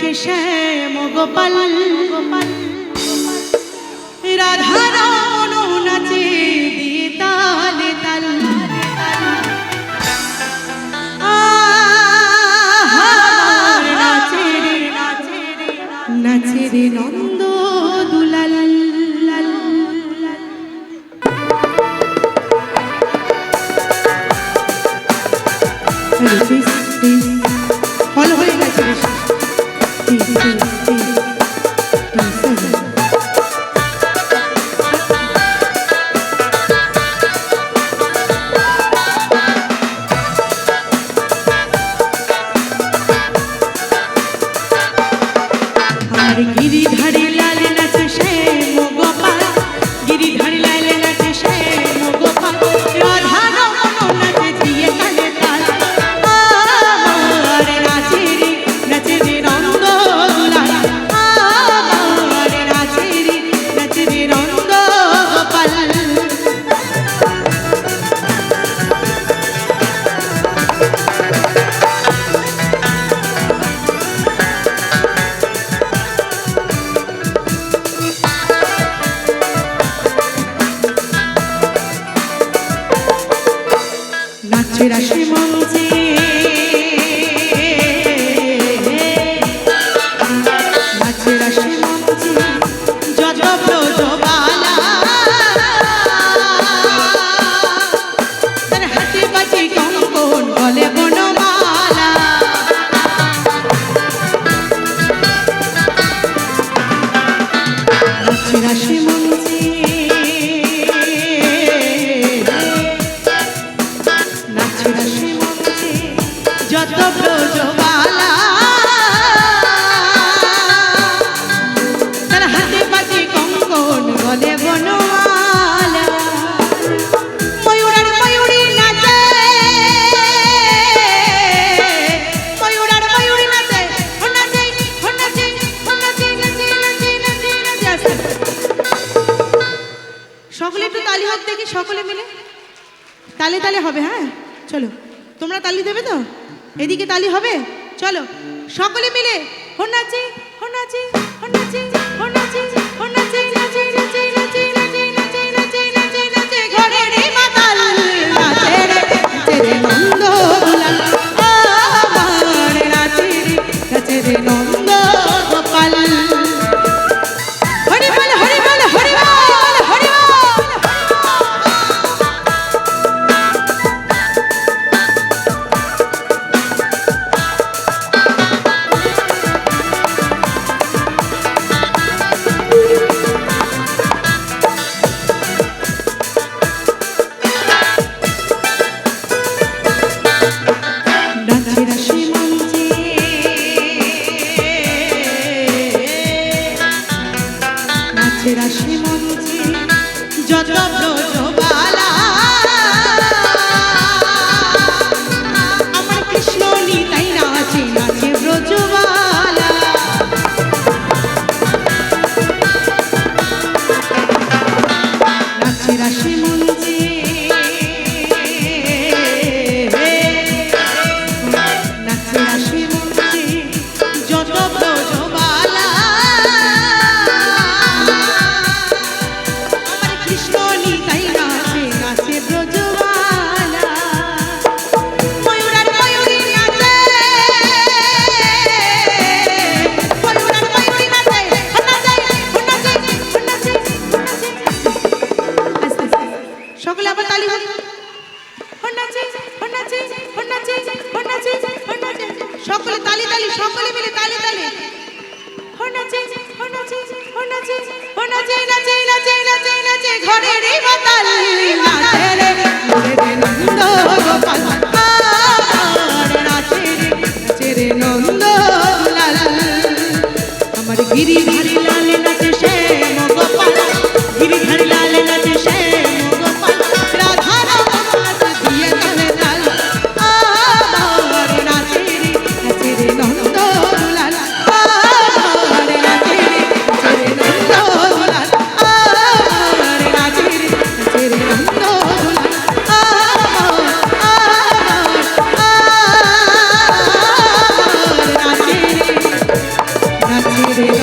নাচে শ্যাম গোপাল রাধা রমণ নাচে দিয়ে তালে তাল নাচে রে নন্দ দুলাল ফলো হয়ে গেছে गिरिधारी लाल नाचे श्याम गोपाल गिरिधारी लाल नाचे श्याम गोपाल राधा रमण नाचे दिए ताले ताल रे नाचे रे नंद दुलाल रे नाचे रे नंद गोपाल নাচে রাশি মঞ্চে নাচে রাশি মঞ্চে যত ব্রজবালা তার হাতে বাজে কঙ্কন গলে বনমালা নাচে রাশি মঞ্চে যত ব্রজবালা তার হাতে বাজে কঙ্কন গলে বনমালা ময়ূর আর ময়ূরী নাচে ময়ূর আর ময়ূরী নাচে নাচে নাচে নাচে নাচে নাচে নাচে সকলে একটু তালি হোক দেখি সকলে মিলে তালে তালে হবে হ্যাঁ চলো তোমরা তালি দেবে তো এদিকে তালি হবে চলো সকলে মিলে হো নাচি হো নাচি হো নাচি হো নাচি হো নাচি নাচি নাচি নাচি নাচি নাচি নাচি নাচি নাচি ঘরে রে মাতাল নাচে রে নন্দ দুলাল আমার নাচে রে নন্দ গোপাল হরি বল হরি বল হরি বল হরি বল রাশি মঞ্চে যত ব্রজবালা আমার কৃষ্ণ নিতাই নাচে নাচে ব্রজবালা নাচে রাশি মঞ্চে নাচে রাশি মঞ্চে যত ব্রজবালা সকলে আবার তালি হবে সকলে তালি তালি সকলে মিলে তালি তালি ঘরে রে মাতাল নাচে রে নন্দ গোপাল নাচে রে নন্দ দুলাল আমার গিরিধারী লাল নাচে শ্যাম গোপাল গিরিধারী লাল নাচে শ্যাম গোপাল রাধা রমণ নাচে দিয়ে তালে তাল আমার নাচে রে নন্দ দুলাল আমার নাচে রে নন্দ দুলাল আমার নাচে রে নন্দ দুলাল আমার নাচে রে ফিরে